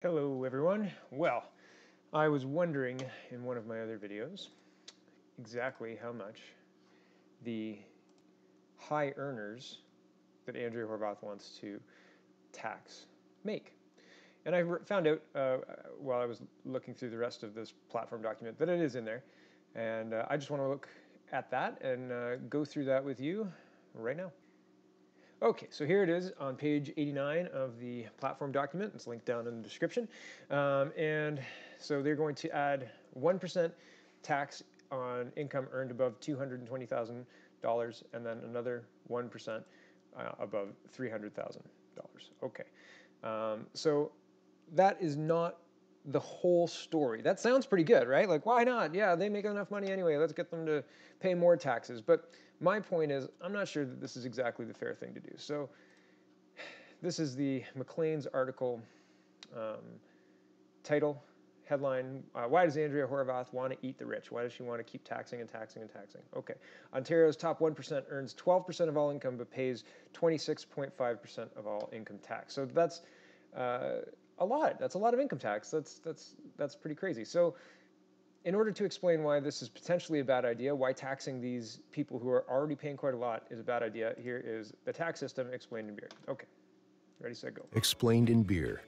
Hello everyone. Well, I was wondering in one of my other videos exactly how much the high earners that Andrea Horvath wants to tax make. And I found out while I was looking through the rest of this platform document that it is in there. And I just want to look at that and go through that with you right now. Okay, so here it is on page 89 of the platform document. It's linked down in the description. And so they're going to add 1% tax on income earned above $220,000 and then another 1% above $300,000. Okay, so that is not the whole story. That sounds pretty good, right? Like, why not? Yeah, they make enough money anyway. Let's get them to pay more taxes. But my point is, I'm not sure that this is exactly the fair thing to do. So this is the Mcleans Article title, headline, why does Andrea Horvath want to eat the rich? Why does she want to keep taxing and taxing and taxing? Okay, Ontario's top 1% earns 12% of all income but pays 26.5% of all income tax. So that's a lot. That's a lot of income tax. That's pretty crazy. So in order to explain why this is potentially a bad idea, why taxing these people who are already paying quite a lot is a bad idea, here is the tax system explained in beer. Okay, ready, set, go. Explained in beer.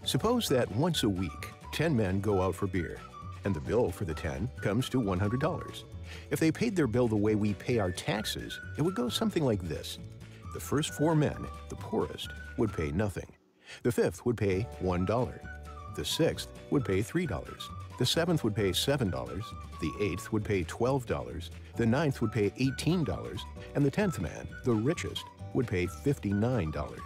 Suppose that once a week, 10 men go out for beer, and the bill for the 10 comes to $100. If they paid their bill the way we pay our taxes, it would go something like this. The first 4 men, the poorest, would pay nothing. The 5th would pay $1. The 6th would pay $3. The 7th would pay $7. The 8th would pay $12. The 9th would pay $18. And the 10th man, the richest, would pay $59.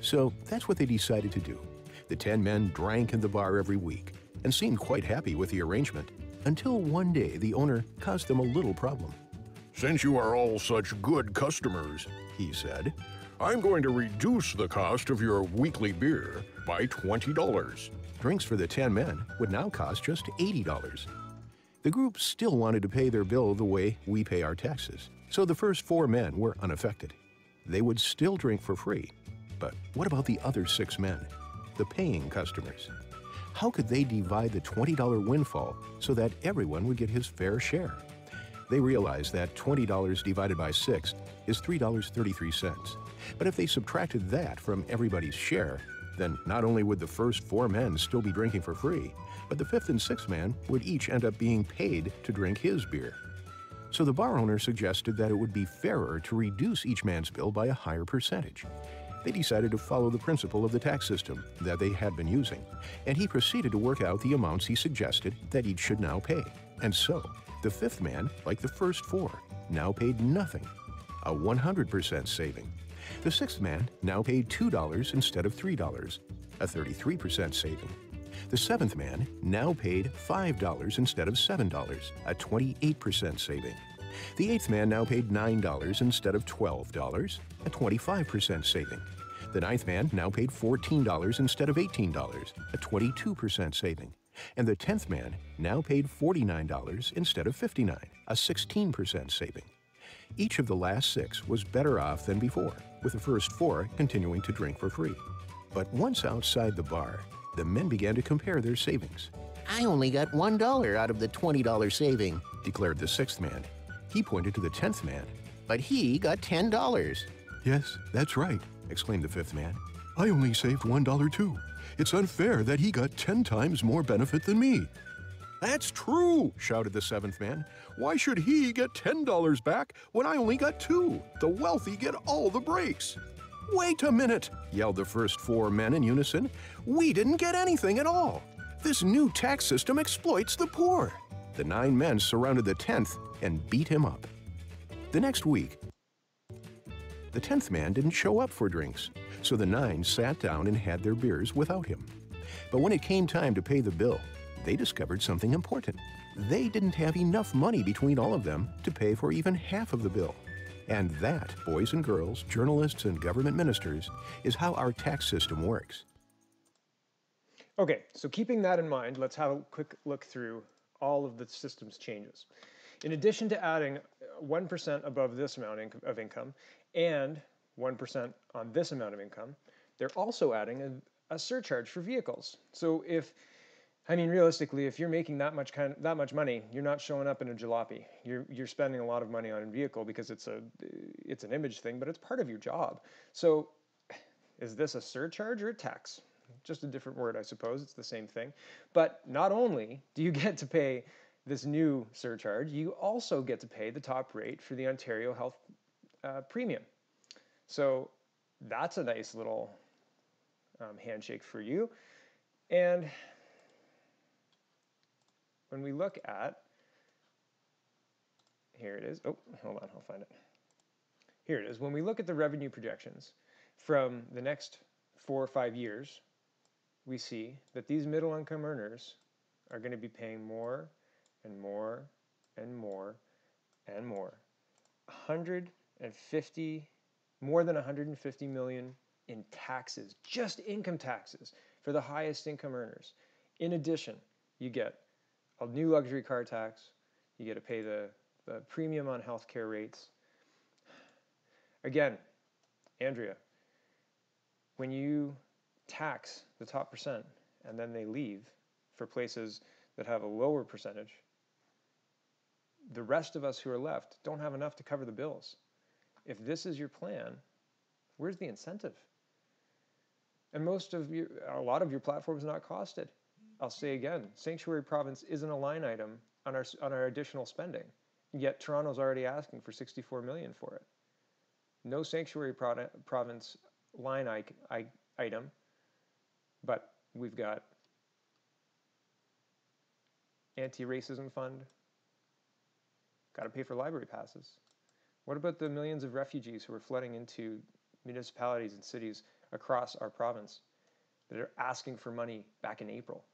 So that's what they decided to do. The 10 men drank in the bar every week and seemed quite happy with the arrangement until one day the owner caused them a little problem. "Since you are all such good customers," he said, "I'm going to reduce the cost of your weekly beer by $20. Drinks for the 10 men would now cost just $80. The group still wanted to pay their bill the way we pay our taxes, so the first 4 men were unaffected. They would still drink for free. But what about the other 6 men, the paying customers? How could they divide the $20 windfall so that everyone would get his fair share? They realized that $20 divided by 6 is $3.33. But if they subtracted that from everybody's share, then not only would the first 4 men still be drinking for free, but the 5th and 6th man would each end up being paid to drink his beer. So the bar owner suggested that it would be fairer to reduce each man's bill by a higher percentage. They decided to follow the principle of the tax system that they had been using, and he proceeded to work out the amounts he suggested that each should now pay. And so, the 5th man, like the first 4, now paid nothing, a 100% saving. The 6th man now paid $2 instead of $3, a 33% saving. The 7th man now paid $5 instead of $7, a 28% saving. The 8th man now paid $9 instead of $12, a 25% saving. The 9th man now paid $14 instead of $18, a 22% saving. And the 10th man now paid $49 instead of $59, a 16% saving. Each of the last 6 was better off than before, with the first 4 continuing to drink for free. But once outside the bar, the men began to compare their savings. "I only got $1 out of the $20 saving," declared the 6th man. He pointed to the 10th man. "but he got $10. "Yes, that's right," exclaimed the 5th man. "I only saved $1 too. It's unfair that he got 10 times more benefit than me." "That's true," shouted the 7th man. "Why should he get $10 back when I only got 2? The wealthy get all the breaks." "Wait a minute," yelled the first 4 men in unison. "We didn't get anything at all. This new tax system exploits the poor." The 9 men surrounded the 10th and beat him up. The next week, the 10th man didn't show up for drinks, so the 9 sat down and had their beers without him. But when it came time to pay the bill, they discovered something important. They didn't have enough money between all of them to pay for even half of the bill. And that, boys and girls, journalists and government ministers, is how our tax system works. Okay, so keeping that in mind, let's have a quick look through all of the system's changes. In addition to adding 1% above this amount of income and 1% on this amount of income, they're also adding a surcharge for vehicles. So realistically, if you're making that much money, you're not showing up in a jalopy. You're spending a lot of money on a vehicle because it's an image thing, but it's part of your job. So is this a surcharge or a tax? Just a different word, I suppose. It's the same thing. But not only do you get to pay this new surcharge, you also get to pay the top rate for the Ontario Health Premium. So that's a nice little handshake for you. And when we look at, here it is. Oh, hold on, I'll find it. Here it is. When we look at the revenue projections from the next 4 or 5 years, we see that these middle income earners are going to be paying more and more and more and more. More than 150 million in taxes, just income taxes for the highest income earners. In addition, you get a new luxury car tax, you get to pay the premium on healthcare rates. Again, Andrea, when you tax the top percent and then they leave for places that have a lower percentage, the rest of us who are left don't have enough to cover the bills. If this is your plan, where's the incentive? And a lot of your platform is not costed. I'll say again, Sanctuary Province isn't a line item on our additional spending, yet Toronto's already asking for 64 million for it. No Sanctuary Province line item, but we've got anti-racism fund, got to pay for library passes. What about the millions of refugees who are flooding into municipalities and cities across our province that are asking for money back in April?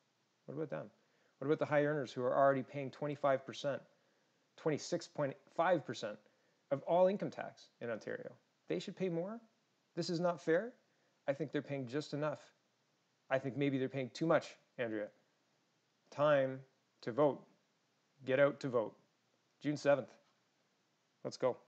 What about them? What about the high earners who are already paying 25%, 26.5% of all income tax in Ontario? They should pay more? This is not fair? I think they're paying just enough. I think maybe they're paying too much, Andrea. Time to vote. Get out to vote. June 7th. Let's go.